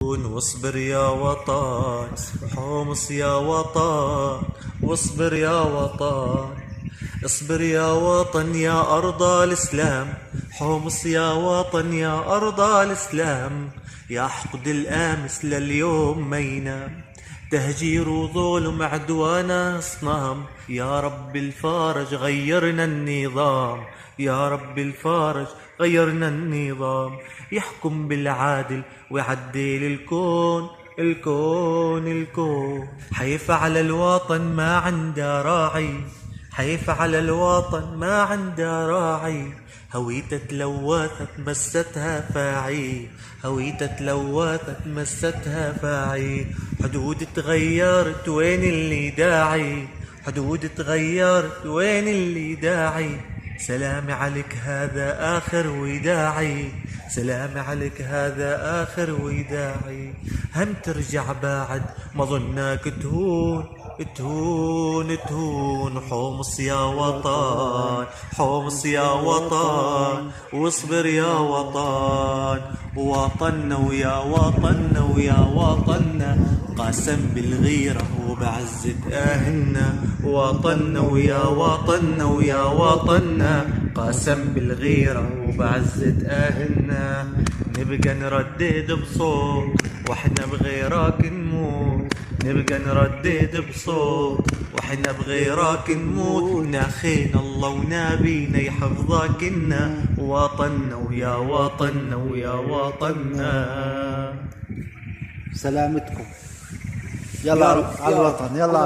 واصبر يا وطن، حمص يا وطن، واصبر يا وطن. اصبر يا وطن يا أرض الإسلام، حمص يا وطن يا أرض الإسلام. يا حقد الأمس لليوم ما ينام، تهجير وظلم عدوان أصنام. يا رب الفارج غيرنا النظام، يا رب الفارج غيرنا النظام. يحكم بالعادل ويعدل الكون، الكون. حيف على الوطن ما عنده راعي، حيف على الوطن ما عنده راعي. هويته تلوثت مستها فاعي، هويته تلوثت مستها فاعي. حدود تغيرت وين اللي داعي، حدود تغيرت وين اللي داعي. سلامي عليك هذا آخر وداعي، سلامي عليك هذا آخر وداعي. هم ترجع بعد ما ظنك تهون، تهون. حمص يا وطن، حمص يا وطن، واصبر يا وطن. وطننا ويا وطننا ويا وطننا، قاسم بالغيرة وبعزة أهلنا. وطننا ويا وطننا ويا وطننا، قاسم بالغيرة وبعزة أهلنا. نبقى نردد بصوت واحنا بغيرك نموت، نبقى نردد بصوت واحنا بغيرك نموت. ناخينا الله ونبينا يحفظك لنا، وطننا ويا وطننا ويا وطننا. سلامتكم. يلا على الوطن، يلا على